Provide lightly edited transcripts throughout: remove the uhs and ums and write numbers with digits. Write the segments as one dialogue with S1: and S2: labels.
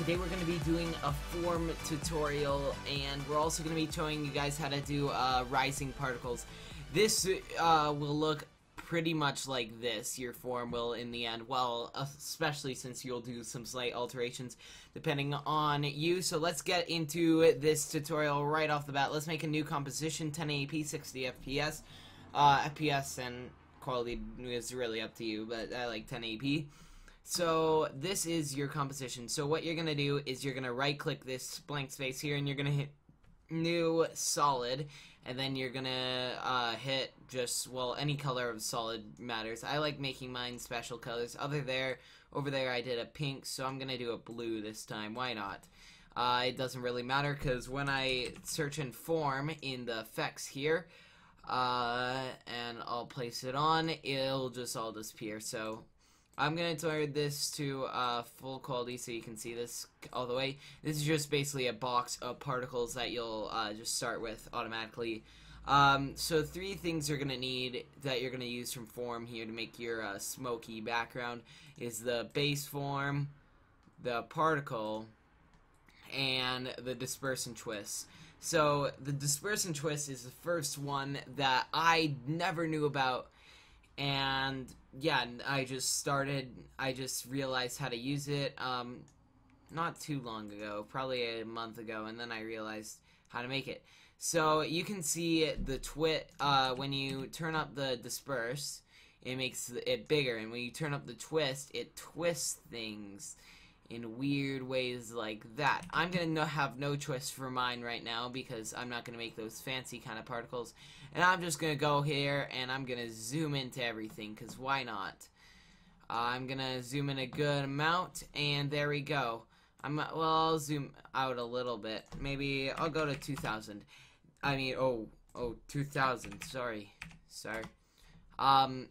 S1: Today we're going to be doing a form tutorial, and we're also going to be showing you guys how to do rising particles. This will look pretty much like this, your form will in the end, well, especially since you'll do some slight alterations depending on you. So let's get into this tutorial right off the bat. Let's make a new composition, 1080p, 60 FPS. FPS and quality is really up to you, but I like 1080p. So this is your composition. So what you're gonna do is you're gonna right click this blank space here, and you're gonna hit new solid, and then you're gonna hit just, well, any color of solid matters. I like making mine special colors. Over there I did a pink, so I'm gonna do a blue this time. Why not? It doesn't really matter, because when I search in form in the effects here, and I'll place it on, it'll just all disappear. So I'm going to turn this to full quality so you can see this all the way. This is just basically a box of particles that you'll just start with automatically. So three things you're going to need that you're going to use from form here to make your smoky background is the base form, the particle, and the disperse and twist. So the disperse and twist is the first one that I never knew about, and yeah, I just realized how to use it not too long ago, probably a month ago, and then I realized how to make it. So you can see the when you turn up the disperse, it makes it bigger, and when you turn up the twist, it twists things in weird ways like that. I'm gonna have no twist for mine right now because I'm not gonna make those fancy kind of particles, and I'm just gonna go here and I'm gonna zoom into everything, because why not? I'm gonna zoom in a good amount, and there we go. I'll zoom out a little bit. Maybe I'll go to 2000. I mean, 2000. Sorry. I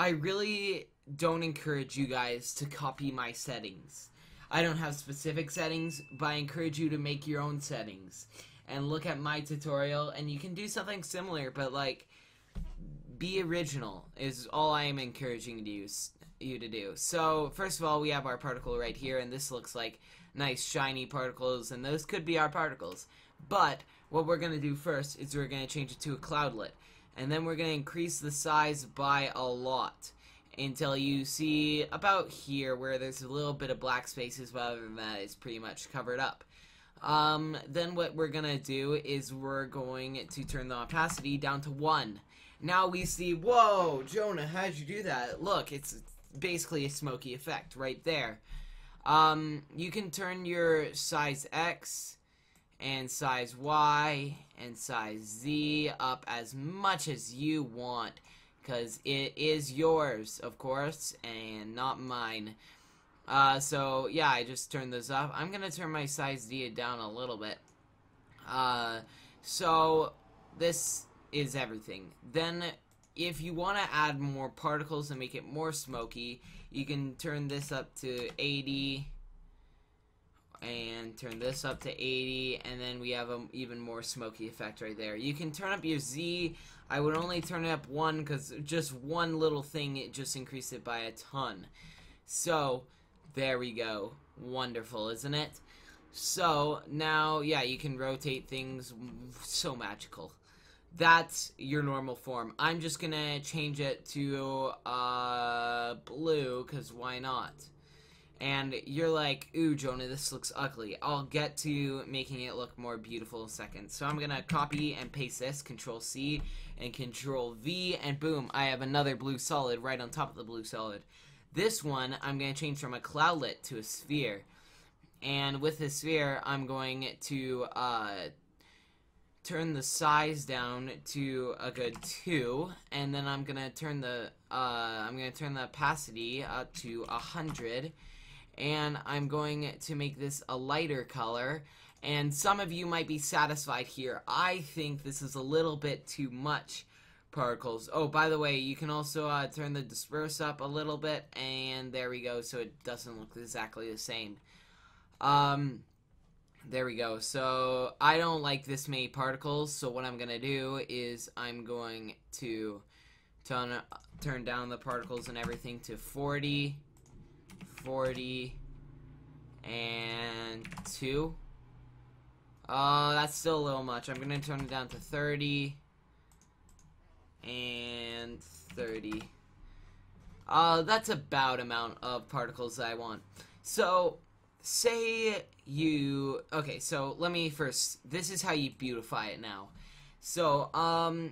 S1: really don't encourage you guys to copy my settings. I don't have specific settings, but I encourage you to make your own settings and look at my tutorial, and you can do something similar, but like, be original is all I am encouraging you to do. So first of all, we have our particle right here, and this looks like nice shiny particles, and those could be our particles. But what we're gonna do first is we're gonna change it to a cloudlet, and then we're gonna increase the size by a lot until you see about here where there's a little bit of black spaces, but other than that, it's pretty much covered up. Then what we're gonna do is we're going to turn the opacity down to 1. Now we see, whoa, Jonah, how'd you do that? Look, it's basically a smoky effect right there. You can turn your size X and size Y and size Z up as much as you want, because it is yours, of course, and not mine. So yeah, I just turned those up. I'm gonna turn my size D down a little bit. So this is everything. Then if you want to add more particles and make it more smoky, you can turn this up to 80 and turn this up to 80, and then we have an even more smoky effect right there. You can turn up your Z. I would only turn it up 1, because just one little thing, it just increased it by a ton. So there we go. Wonderful, isn't it? So now, yeah, you can rotate things. So magical. That's your normal form. I'm just gonna change it to blue, because why not? And you're like, ooh, Jonah, this looks ugly. I'll get to making it look more beautiful in a second. So I'm gonna copy and paste this, Control C and Control V, and boom, I have another blue solid right on top of the blue solid. This one, I'm gonna change from a cloudlet to a sphere. And with the sphere, I'm going to turn the size down to a good 2, and then I'm gonna turn the opacity up to 100, and I'm going to make this a lighter color. And some of you might be satisfied here. I think this is a little bit too much particles. Oh, by the way, you can also turn the disperse up a little bit, and there we go, so it doesn't look exactly the same. There we go. So I don't like this many particles, so what I'm gonna do is I'm going to turn down the particles and everything to 40, 40, and 2. That's still a little much. I'm gonna turn it down to 30 and 30. That's about amount of particles that I want. So say you, okay, so let me first, this is how you beautify it now. So,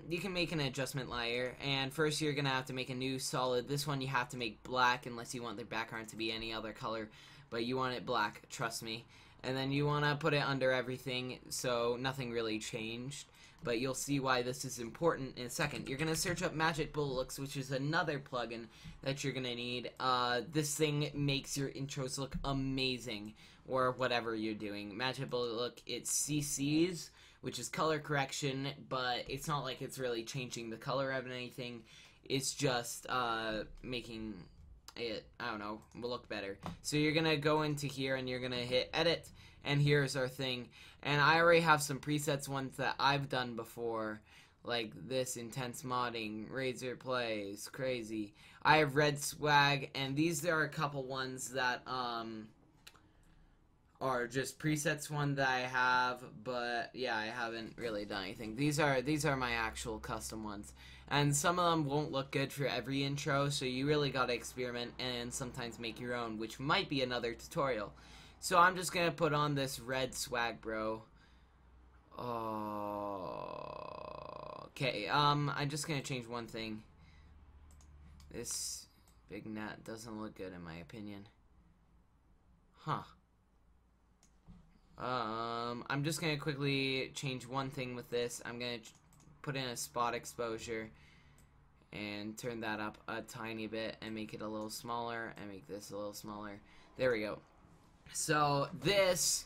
S1: you can make an adjustment layer, and first you're gonna have to make a new solid. This one you have to make black unless you want the background to be any other color, but you want it black, trust me. And then you wanna put it under everything, so nothing really changed, but you'll see why this is important in a second. You're gonna search up Magic Bullet Looks, which is another plugin that you're gonna need. This thing makes your intros look amazing, or whatever you're doing. Magic Bullet Look, it CCs, which is color correction, but it's not like it's really changing the color of anything. It's just making it, I don't know, will look better. So you're gonna go into here and you're gonna hit edit, and here's our thing. And I already have some presets, ones that I've done before, like this, intense modding, Razor Plays, crazy. I have red swag, and these are a couple ones that are just presets one that I have, but yeah, I haven't really done anything. These are my actual custom ones, and some of them won't look good for every intro, so you really gotta experiment and sometimes make your own, which might be another tutorial. So I'm just gonna put on this red swag, bro. Oh, okay. I'm just gonna change one thing. This big gnat doesn't look good in my opinion. Huh. I'm just gonna quickly change one thing with this. I'm gonna put in a spot exposure and turn that up a tiny bit and make it a little smaller and make this a little smaller. There we go. So this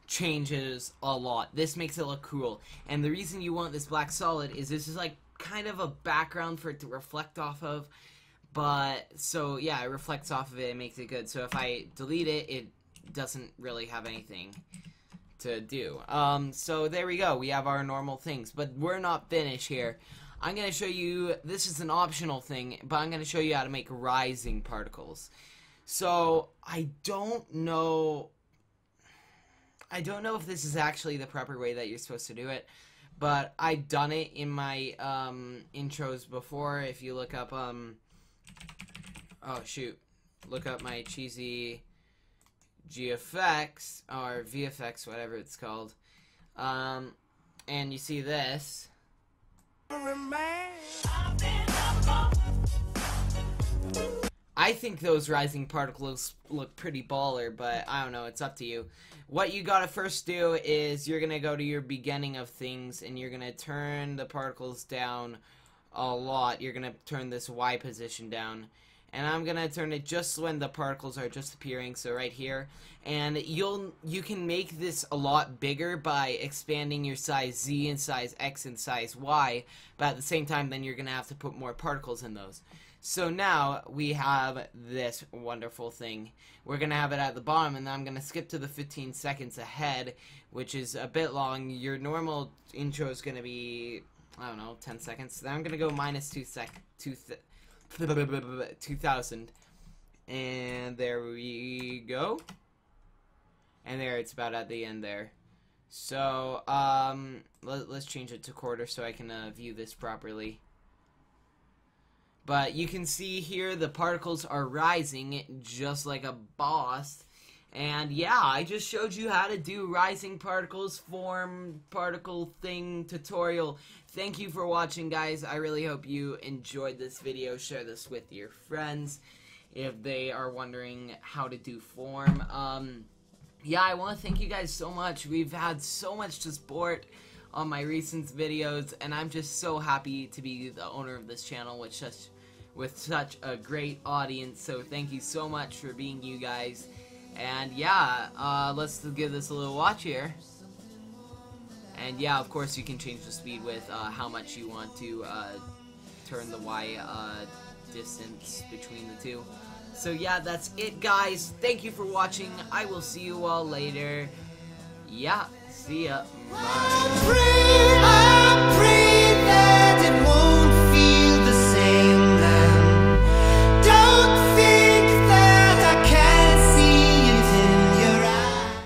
S1: changes a lot. This makes it look cool. And the reason you want this black solid is this is like kind of a background for it to reflect off of. But so yeah, it reflects off of it and makes it good. So if I delete it, it doesn't really have anything to do. So there we go. We have our normal things, but we're not finished here. I'm going to show you, this is an optional thing, but I'm going to show you how to make rising particles. So I don't know if this is actually the proper way that you're supposed to do it, but I've done it in my intros before. If you look up oh shoot, look up my cheesy GFX or VFX, whatever it's called, and you see this. I think those rising particles look pretty baller, but I don't know, it's up to you. What you gotta first do is you're gonna go to your beginning of things and you're gonna turn the particles down a lot. You're gonna turn this Y position down, and I'm gonna turn it just when the particles are just appearing, so right here. And you can make this a lot bigger by expanding your size Z and size X and size Y, but at the same time then you're gonna have to put more particles in those. So now we have this wonderful thing. We're gonna have it at the bottom, and then I'm gonna skip to the 15 seconds ahead, which is a bit long. Your normal intro is gonna be, I don't know, 10 seconds. Then I'm gonna go minus 2000, and there we go. And there, it's about at the end there. So let's change it to quarter so I can view this properly. But you can see here the particles are rising just like a boss. And yeah, I just showed you how to do rising particles, form particle thing tutorial. Thank you for watching, guys. I really hope you enjoyed this video. Share this with your friends if they are wondering how to do form. Yeah, I want to thank you guys so much. We've had so much support on my recent videos, and I'm just so happy to be the owner of this channel with such a great audience. So thank you so much for being you guys. And yeah, let's give this a little watch here. And yeah, of course you can change the speed with how much you want to turn the Y distance between the two. So yeah, that's it, guys. Thank you for watching. I will see you all later. Yeah, see ya. Bye.